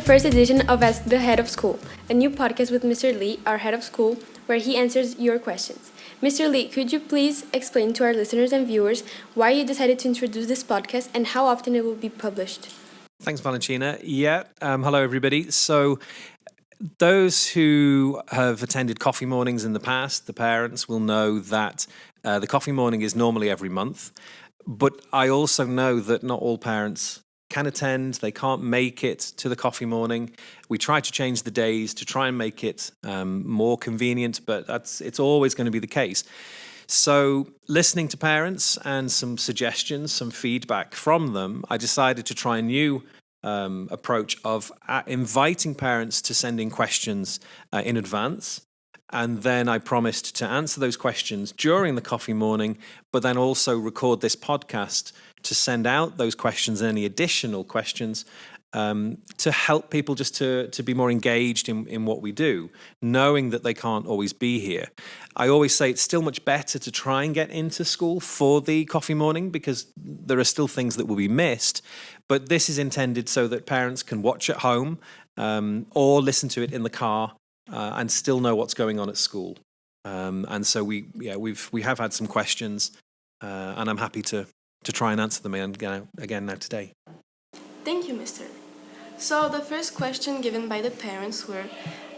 first edition of Ask the Head of School, a new podcast with Mr. Lee, our head of school, where he answers your questions. Mr. Lee, could you please explain to our listeners and viewers why you decided to introduce this podcast and how often it will be published? Thanks, Valentina. Hello, everybody. So those who have attended coffee mornings in the past, the parents will know that the coffee morning is normally every month. But I also know that not all parents can attend. They can't make it to the coffee morning. We try to change the days to try and make it more convenient, but it's always going to be the case. So listening to parents and some suggestions, some feedback from them, I decided to try a new approach of inviting parents to send in questions in advance. And then I promised to answer those questions during the coffee morning, but then also record this podcast to send out those questions and any additional questions to help people just to be more engaged in what we do, knowing that they can't always be here. I always say it's still much better to try and get into school for the coffee morning because there are still things that will be missed. But this is intended so that parents can watch at home or listen to it in the car and still know what's going on at school. And so we have had some questions, and I'm happy to try and answer them again now today. Thank you, Mr. So the first question given by the parents were,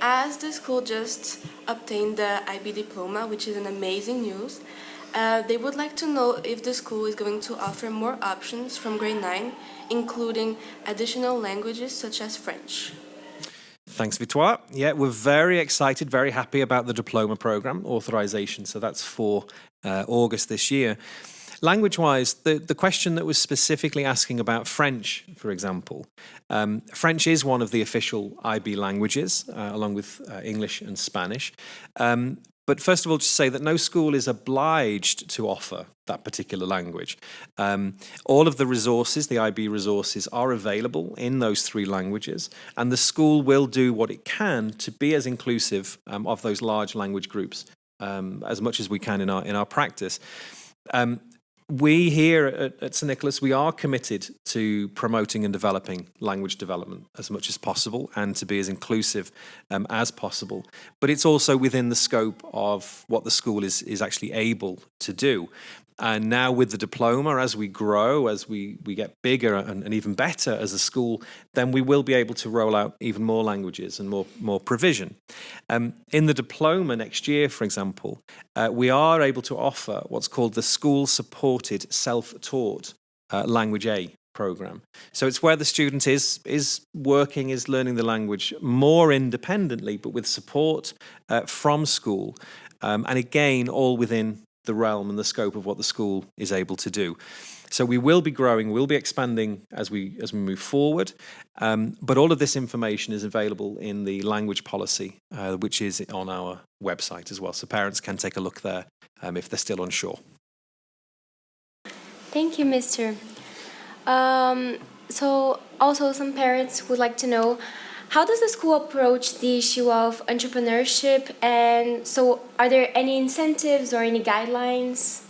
as the school just obtained the IB diploma, which is an amazing news, they would like to know if the school is going to offer more options from grade 9, including additional languages such as French. Thanks, Victoire. Yeah, we're very excited, very happy about the diploma program authorization. So that's for August this year. Language-wise, the question that was specifically asking about French, for example, French is one of the official IB languages, along with English and Spanish. But first of all, just say that no school is obliged to offer that particular language. All of the resources, the IB resources, are available in those three languages, and the school will do what it can to be as inclusive of those large language groups as much as we can in our practice. We here at St.Nicholas, we are committed to promoting and developing language development as much as possible and to be as inclusive as possible. But it's also within the scope of what the school is actually able to do. And now with the diploma, as we grow, as we get bigger and even better as a school, then we will be able to roll out even more languages and more provision. In the diploma next year, for example, we are able to offer what's called the school-supported self-taught Language A program. So it's where the student is learning the language more independently, but with support from school. And again, all within the realm and the scope of what the school is able to do. So we will be growing, we'll be expanding as we move forward. But all of this information is available in the language policy, which is on our website as well. So parents can take a look there if they're still unsure. Thank you, Mr. So also some parents would like to know, how does the school approach the issue of entrepreneurship? And so are there any incentives or any guidelines?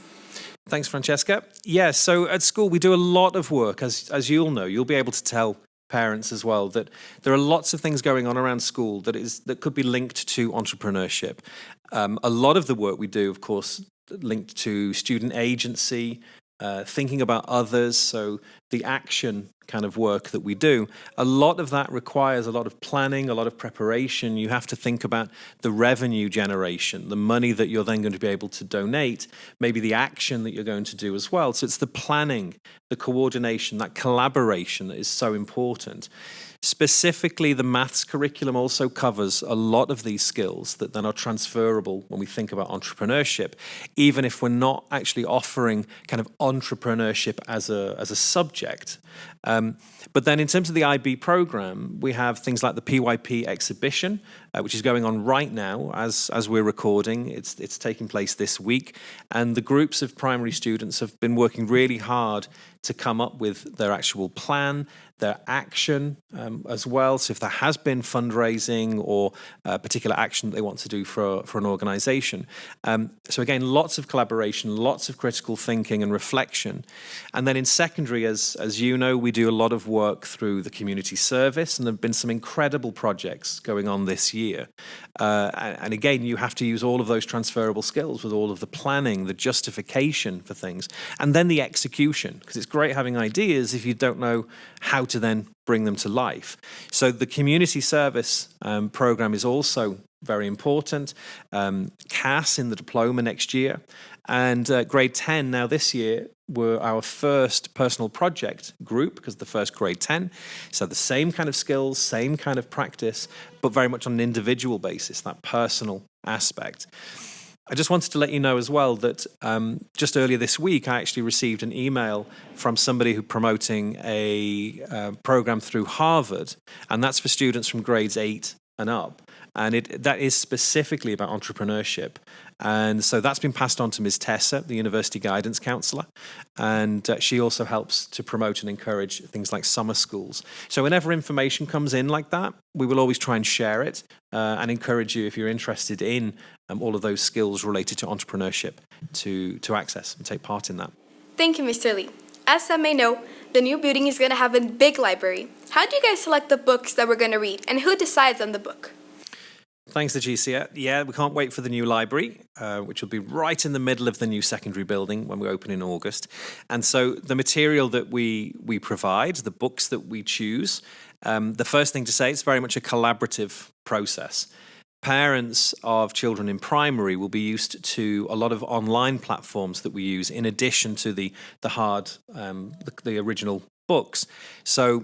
Thanks, Francesca. Yeah, so at school we do a lot of work, as you'll know. You'll be able to tell parents as well that there are lots of things going on around school that could be linked to entrepreneurship. A lot of the work we do, of course, linked to student agency, thinking about others, so the action kind of work that we do, a lot of that requires a lot of planning, a lot of preparation. You have to think about the revenue generation, the money that you're then going to be able to donate, maybe the action that you're going to do as well. So it's the planning, the coordination, that collaboration that is so important. Specifically, the maths curriculum also covers a lot of these skills that then are transferable when we think about entrepreneurship, even if we're not actually offering kind of entrepreneurship as a subject. But then in terms of the IB program, we have things like the PYP exhibition, which is going on right now as we're recording. It's taking place this week. And the groups of primary students have been working really hard to come up with their actual plan, their action as well. So if there has been fundraising or a particular action that they want to do for an organization. So again, lots of collaboration, lots of critical thinking and reflection. And then in secondary, as you know, we do a lot of work through the community service, and there have been some incredible projects going on this year. And again, you have to use all of those transferable skills with all of the planning, the justification for things, and then the execution, because it's great having ideas if you don't know how to then bring them to life. So the community service program is also very important. CAS in the diploma next year, and grade 10 now this year were our first personal project group, because the first grade 10. So the same kind of skills, same kind of practice, but very much on an individual basis, that personal aspect. I just wanted to let you know as well that just earlier this week, I actually received an email from somebody who's promoting a program through Harvard, and that's for students from grades 8 and up. And that is specifically about entrepreneurship. And so that's been passed on to Ms. Tessa, the University Guidance Counsellor. And she also helps to promote and encourage things like summer schools. So whenever information comes in like that, we will always try and share it and encourage you, if you're interested in all of those skills related to entrepreneurship, to access and take part in that. Thank you, Mr. Lee. As some may know, the new building is going to have a big library. How do you guys select the books that we're going to read, and who decides on the book? Thanks, Laetitia. Yeah, we can't wait for the new library, which will be right in the middle of the new secondary building when we open in August. And so the material that we provide, the books that we choose, the first thing to say, it's very much a collaborative process. Parents of children in primary will be used to a lot of online platforms that we use in addition to the original books. So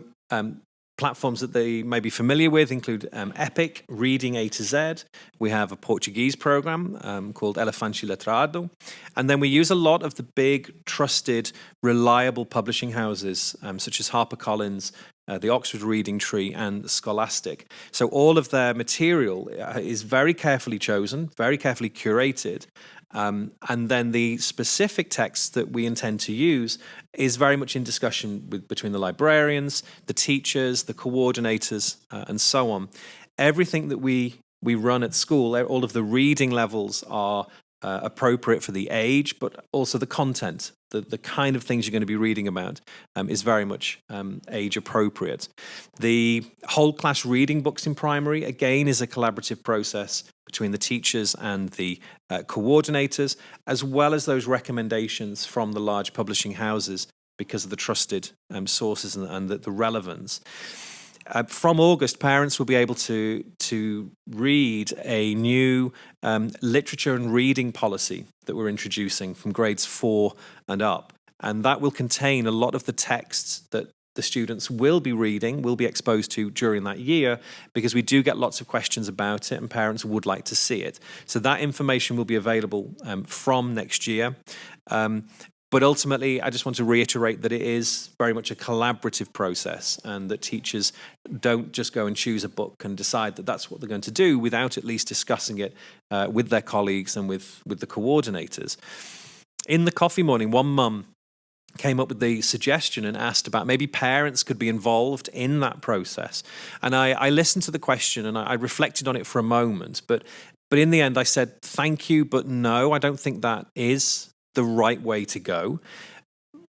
platforms that they may be familiar with include Epic, Reading A to Z. We have a Portuguese program called Elefante Letrado. And then we use a lot of the big, trusted, reliable publishing houses, such as HarperCollins, the Oxford Reading Tree, and Scholastic. So all of their material is very carefully chosen, very carefully curated. And then the specific text that we intend to use is very much in discussion between the librarians, the teachers, the coordinators, and so on. Everything that we run at school, all of the reading levels are appropriate for the age, but also the content, the kind of things you're going to be reading about is very much age appropriate. The whole class reading books in primary, again, is a collaborative process between the teachers and the coordinators, as well as those recommendations from the large publishing houses because of the trusted sources and the relevance. From August, parents will be able to read a new literature and reading policy that we're introducing from grades 4 and up. And that will contain a lot of the texts that the students will be reading, will be exposed to during that year, because we do get lots of questions about it and parents would like to see it. So that information will be available from next year. But ultimately, I just want to reiterate that it is very much a collaborative process, and that teachers don't just go and choose a book and decide that that's what they're going to do without at least discussing it with their colleagues and with the coordinators. In the coffee morning, one mum came up with the suggestion and asked about maybe parents could be involved in that process. And I listened to the question and I reflected on it for a moment. But in the end, I said, thank you, but no, I don't think that is the right way to go.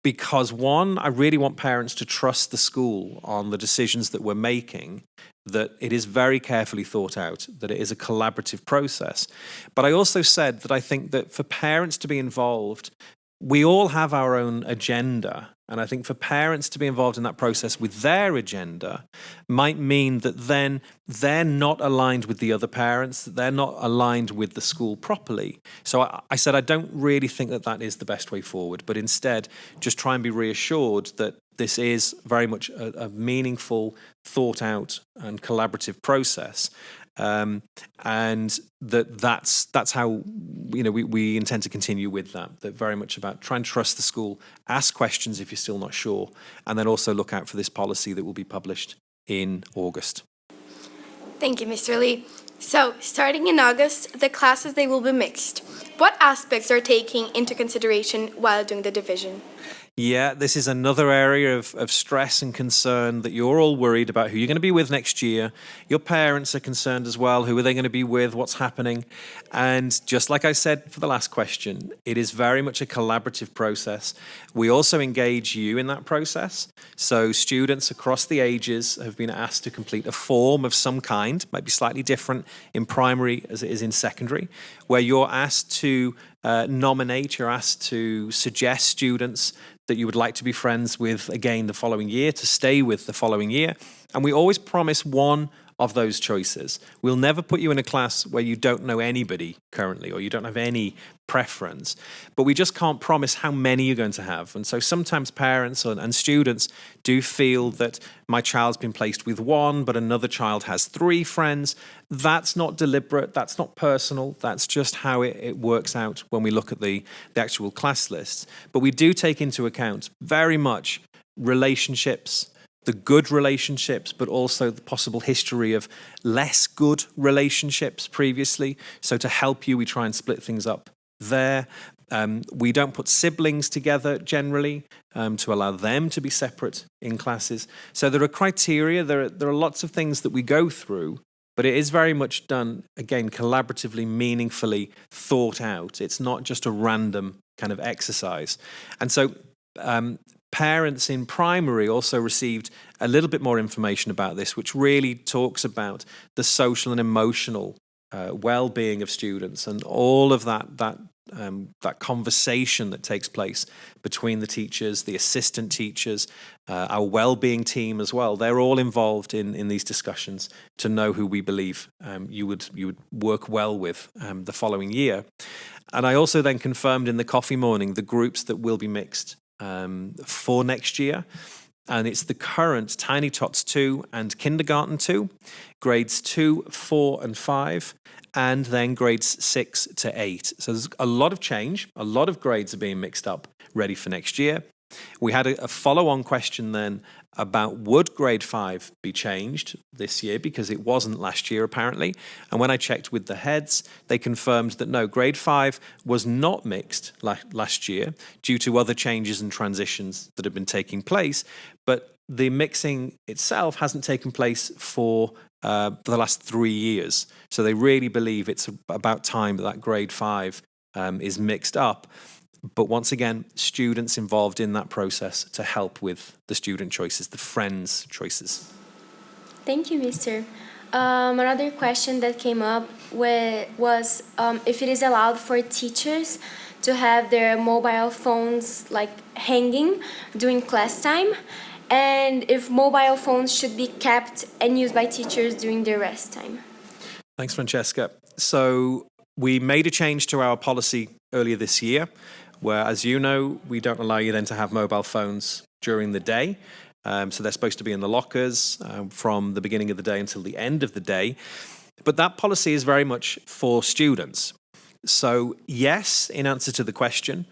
Because one, I really want parents to trust the school on the decisions that we're making, that it is very carefully thought out, that it is a collaborative process. But I also said that I think that for parents to be involved, we all have our own agenda. And I think for parents to be involved in that process with their agenda might mean that then they're not aligned with the other parents, that they're not aligned with the school properly. So I said, I don't really think that that is the best way forward, but instead just try and be reassured that this is very much a meaningful, thought out and collaborative process. And that's how we intend to continue with that very much about trying to trust the school, ask questions if you're still not sure, and then also look out for this policy that will be published in August. Thank you, Mr. Lee. So, starting in August, the classes, they will be mixed. What aspects are taking into consideration while doing the division? Yeah, this is another area of stress and concern that you're all worried about who you're going to be with next year. Your parents are concerned as well. Who are they going to be with? What's happening? And just like I said for the last question, it is very much a collaborative process. We also engage you in that process. So students across the ages have been asked to complete a form of some kind, might be slightly different in primary as it is in secondary, where you're asked to nominate, you're asked to suggest students that you would like to be friends with again the following year, to stay with the following year. And we always promise one of those choices. We'll never put you in a class where you don't know anybody currently or you don't have any preference, but we just can't promise how many you're going to have. And so sometimes parents and students do feel that my child's been placed with one, but another child has 3 friends. That's not deliberate, that's not personal, that's just how it works out when we look at the actual class lists. But we do take into account very much relationships, the good relationships, but also the possible history of less good relationships previously. So to help you, we try and split things up there. We don't put siblings together generally to allow them to be separate in classes. So there are criteria, there are lots of things that we go through, but it is very much done, again, collaboratively, meaningfully thought out. It's not just a random kind of exercise. And so parents in primary also received a little bit more information about this, which really talks about the social and emotional well-being of students and all of that conversation that takes place between the teachers, the assistant teachers, our well-being team as well. They're all involved in these discussions to know who we believe you would work well with the following year. And I also then confirmed in the coffee morning the groups that will be mixed for next year. And it's the current Tiny Tots 2 and Kindergarten 2, grades 2, 4 and 5, and then grades 6 to 8. So there's a lot of change. A lot of grades are being mixed up, ready for next year. We had a follow-on question then about would grade 5 be changed this year, because it wasn't last year apparently. And when I checked with the heads, they confirmed that no, grade 5 was not mixed last year due to other changes and transitions that have been taking place. But the mixing itself hasn't taken place for the last 3 years. So they really believe it's about time that grade 5 is mixed up. But once again, students involved in that process to help with the student choices, the friends' choices. Thank you, Mr. Another question that came up was if it is allowed for teachers to have their mobile phones like hanging during class time, and if mobile phones should be kept and used by teachers during their rest time. Thanks, Francesca. So we made a change to our policy earlier this year, where, as you know, we don't allow you then to have mobile phones during the day. So they're supposed to be in the lockers from the beginning of the day until the end of the day. But that policy is very much for students. So yes, in answer to the question,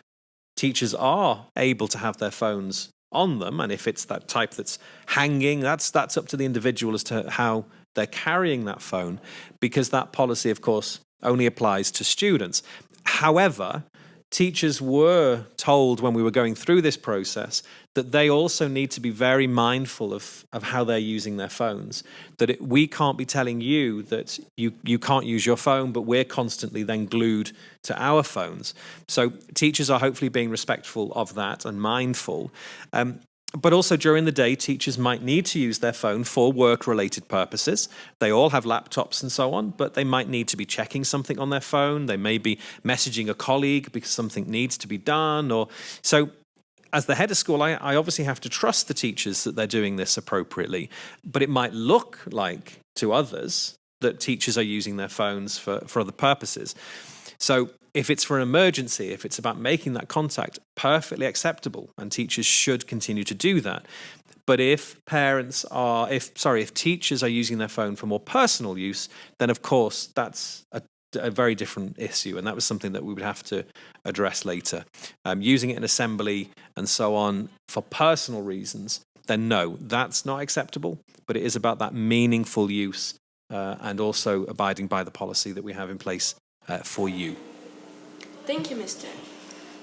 teachers are able to have their phones on them. And if it's that type that's hanging, that's up to the individual as to how they're carrying that phone, because that policy, of course, only applies to students. However, teachers were told when we were going through this process that they also need to be very mindful of how they're using their phones. That we can't be telling you that you can't use your phone, but we're constantly then glued to our phones. So teachers are hopefully being respectful of that and mindful. But also during the day, teachers might need to use their phone for work-related purposes. They all have laptops and so on, but they might need to be checking something on their phone. They may be messaging a colleague because something needs to be done. So as the head of school, I obviously have to trust the teachers that they're doing this appropriately. But it might look like to others that teachers are using their phones for other purposes. So if it's for an emergency, if it's about making that contact, perfectly acceptable, and teachers should continue to do that. But if teachers are using their phone for more personal use, then of course that's a very different issue, and that was something that we would have to address later. Using it in assembly and so on for personal reasons, then no, that's not acceptable. But it is about that meaningful use and also abiding by the policy that we have in place for you. Thank you, Mr.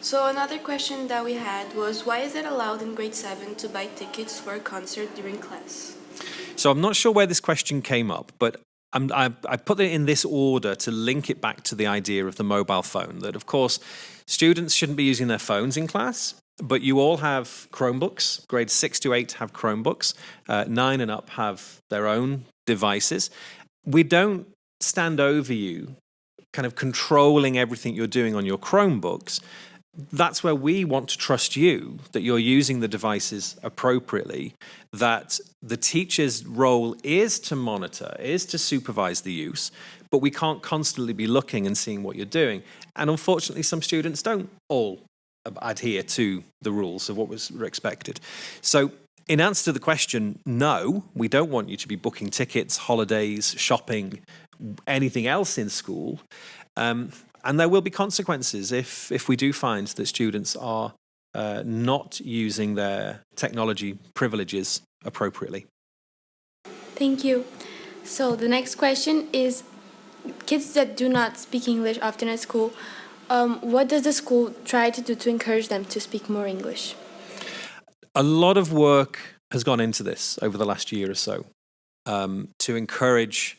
So another question that we had was, why is it allowed in grade 7 to buy tickets for a concert during class? So I'm not sure where this question came up, but I put it in this order to link it back to the idea of the mobile phone, that of course students shouldn't be using their phones in class, but you all have Chromebooks. Grades 6 to 8 have Chromebooks. 9 and up have their own devices. We don't stand over you kind of controlling everything you're doing on your Chromebooks. That's where we want to trust you, that you're using the devices appropriately, that the teacher's role is to monitor, is to supervise the use, but we can't constantly be looking and seeing what you're doing. And unfortunately, some students don't all adhere to the rules of what was expected. So in answer to the question, no, we don't want you to be booking tickets, holidays, shopping, anything else in school. And there will be consequences if we do find that students are not using their technology privileges appropriately. Thank you. So the next question is, kids that do not speak English often at school, what does the school try to do to encourage them to speak more English? A lot of work has gone into this over the last year or so to encourage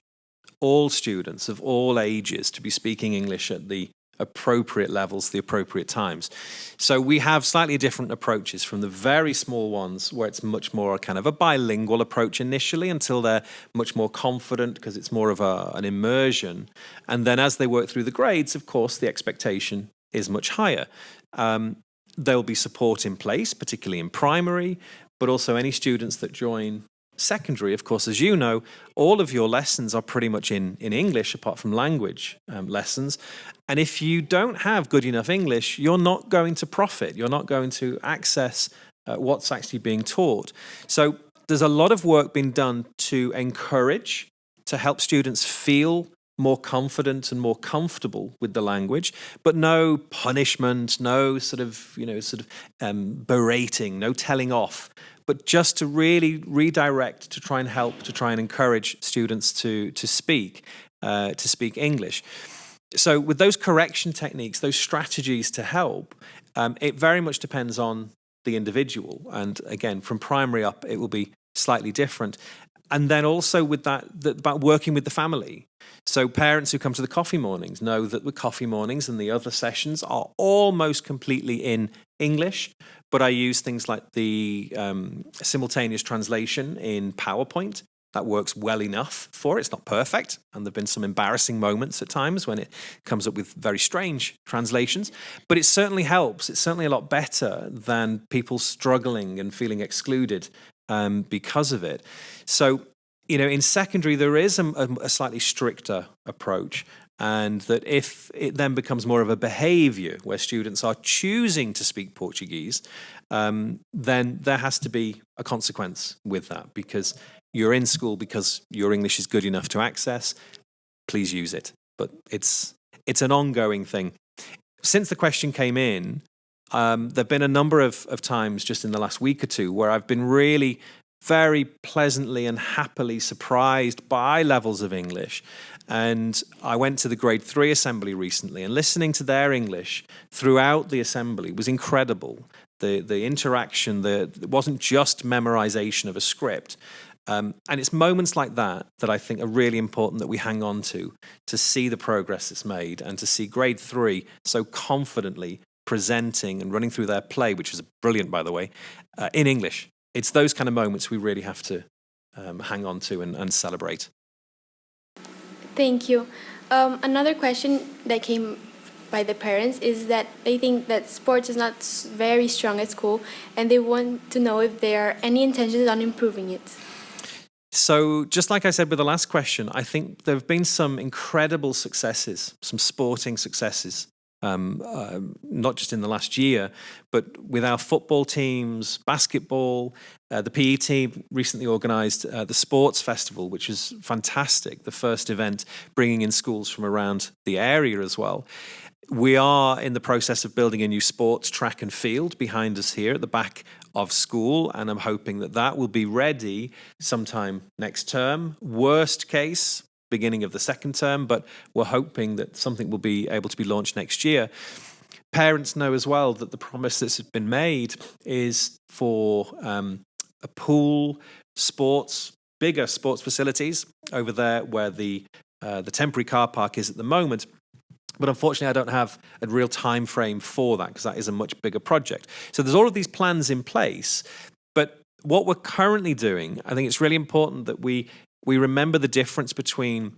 all students of all ages to be speaking English at the appropriate levels, the appropriate times. So we have slightly different approaches, from the very small ones where it's much more a kind of a bilingual approach initially until they're much more confident because it's more of an immersion. And then as they work through the grades, of course, the expectation is much higher. There'll be support in place, particularly in primary, but also any students that join secondary. Of course, as you know, all of your lessons are pretty much in English, apart from language lessons. And if you don't have good enough English, you're not going to profit. You're not going to access what's actually being taught. So there's a lot of work being done to encourage, to help students feel more confident and more comfortable with the language, but no punishment, no berating, no telling off, but just to really redirect, to try and help, to try and encourage students to speak English. So with those correction techniques, those strategies to help, it very much depends on the individual. And again, from primary up, it will be slightly different. And then also with that about working with the family. So parents who come to the coffee mornings know that the coffee mornings and the other sessions are almost completely in English, but I use things like the simultaneous translation in PowerPoint. That works well enough for it. It's not perfect, and there have been some embarrassing moments at times when it comes up with very strange translations, but it certainly helps. It's certainly a lot better than people struggling and feeling excluded because of it. So, in secondary, there is a slightly stricter approach, and that if it then becomes more of a behavior where students are choosing to speak Portuguese, then there has to be a consequence with that, because you're in school because your English is good enough to access. Please use it. But it's an ongoing thing. Since the question came in, there have been a number of times just in the last week or two where I've been really very pleasantly and happily surprised by levels of English. And I went to the grade 3 assembly recently, and listening to their English throughout the assembly was incredible. The interaction, it wasn't just memorization of a script. And it's moments like that I think are really important that we hang on to see the progress that's made, and to see grade 3 so confidently presenting and running through their play, which was brilliant, by the way, in English. It's those kind of moments we really have to hang on to and celebrate. Thank you. Another question that came by the parents is that they think that sports is not very strong at school, and they want to know if there are any intentions on improving it. So just like I said with the last question, I think there have been some incredible successes, some sporting successes, not just in the last year, but with our football teams, basketball. The PE team recently organised the Sports Festival, which was fantastic, the first event bringing in schools from around the area as well. We are in the process of building a new sports track and field behind us here at the back of school, and I'm hoping that will be ready sometime next term. Worst case, beginning of the second term, but we're hoping that something will be able to be launched next year. parents know as well that the promise that's been made is for a pool, bigger sports facilities over there where the temporary car park is at the moment. But unfortunately, I don't have a real time frame for that because that is a much bigger project. So there's all of these plans in place. But what we're currently doing, I think it's really important that we remember the difference between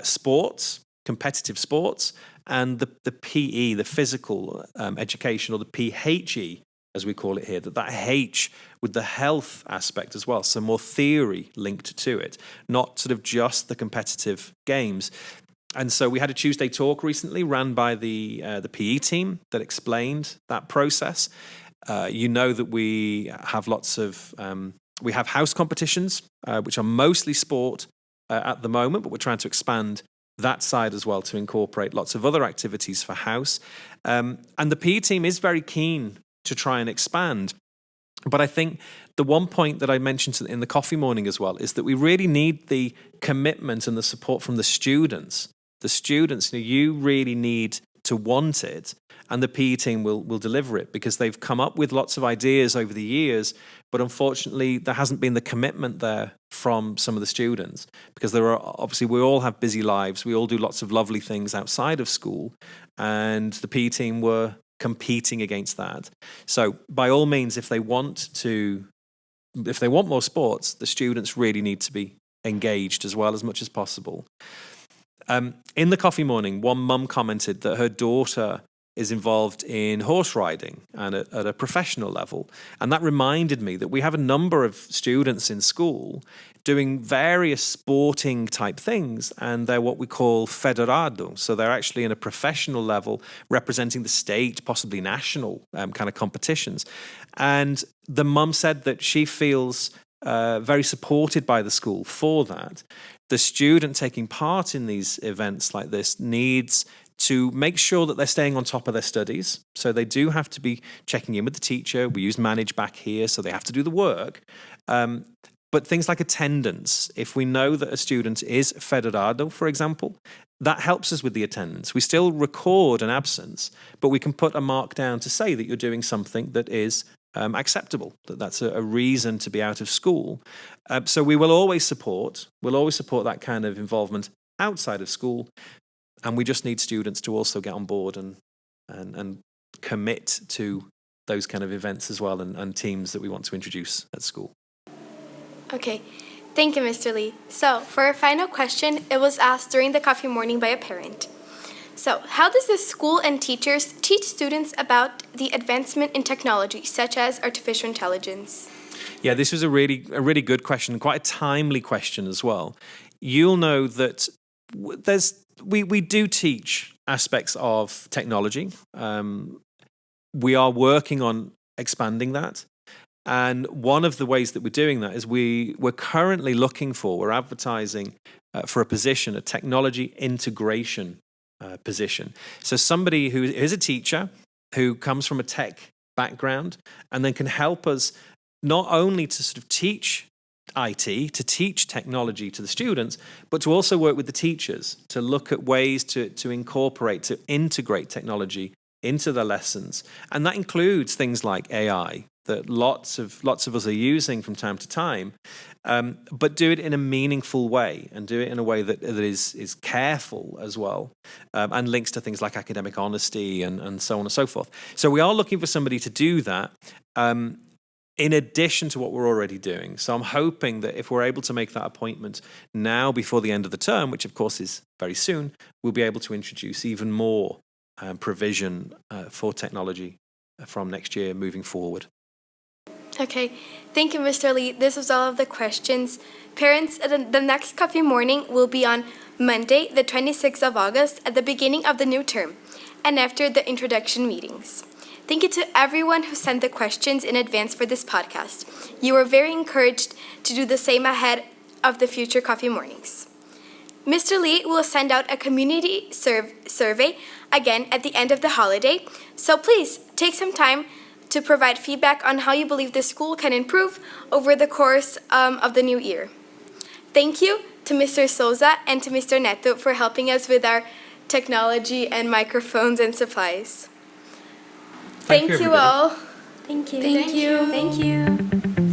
sports, competitive sports, and the PE, the physical education, or the PHE, as we call it here, that H with the health aspect as well. So more theory linked to it, not sort of just the competitive games. And so we had a Tuesday talk recently ran by the PE team that explained that process. You know that we have we have house competitions, which are mostly sport at the moment, but we're trying to expand that side as well to incorporate lots of other activities for house. And the PE team is very keen to try and expand. But I think the one point that I mentioned in the coffee morning as well is that we really need the commitment and the support from the students. The students, you really need to want it, and the PE team will deliver it because they've come up with lots of ideas over the years, but unfortunately there hasn't been the commitment there from some of the students because obviously we all have busy lives, we all do lots of lovely things outside of school, and the PE team were competing against that. So by all means, if they want more sports, the students really need to be engaged as well as much as possible. In the coffee morning, one mum commented that her daughter is involved in horse riding and at a professional level. And that reminded me that we have a number of students in school doing various sporting type things, and they're what we call federado. So they're actually in a professional level representing the state, possibly national kind of competitions. And the mum said that she feels very supported by the school for that. The student taking part in these events like this needs to make sure that they're staying on top of their studies. So they do have to be checking in with the teacher. We use Manage back here, so they have to do the work. But things like attendance, if we know that a student is federado, for example, that helps us with the attendance. We still record an absence, but we can put a mark down to say that you're doing something that is acceptable, that's a reason to be out of school. So we will always support that kind of involvement outside of school, and we just need students to also get on board and commit to those kind of events as well, and teams that we want to introduce at school. Okay, thank you, Mr. Lee. So for our final question, it was asked during the coffee morning by a parent. So, how does the school and teachers teach students about the advancement in technology, such as artificial intelligence? Yeah, this was a really good question, quite a timely question as well. You'll know that we do teach aspects of technology. We are working on expanding that. And one of the ways that we're doing that is we're currently we're advertising for a position, a technology integration position. So somebody who is a teacher who comes from a tech background and then can help us not only to sort of teach IT, to teach technology to the students, but to also work with the teachers to look at ways to incorporate, to integrate technology into the lessons. And that includes things like AI that lots of us are using from time to time, but do it in a meaningful way and do it in a way that is careful as well, and links to things like academic honesty and so on and so forth. So we are looking for somebody to do that in addition to what we're already doing. So I'm hoping that if we're able to make that appointment now before the end of the term, which of course is very soon, we'll be able to introduce even more provision for technology from next year moving forward. Okay, thank you, Mr. Lee. This was all of the questions. Parents, the next coffee morning will be on Monday, the 26th of August, at the beginning of the new term, and after the introduction meetings. Thank you to everyone who sent the questions in advance for this podcast. You were very encouraged to do the same ahead of the future coffee mornings. Mr. Lee will send out a community survey again at the end of the holiday, so please take some time to provide feedback on how you believe the school can improve over the course of the new year. Thank you to Mr. Souza and to Mr. Neto for helping us with our technology and microphones and supplies. Thank you everybody. all. Thank you. Thank you. Thank you.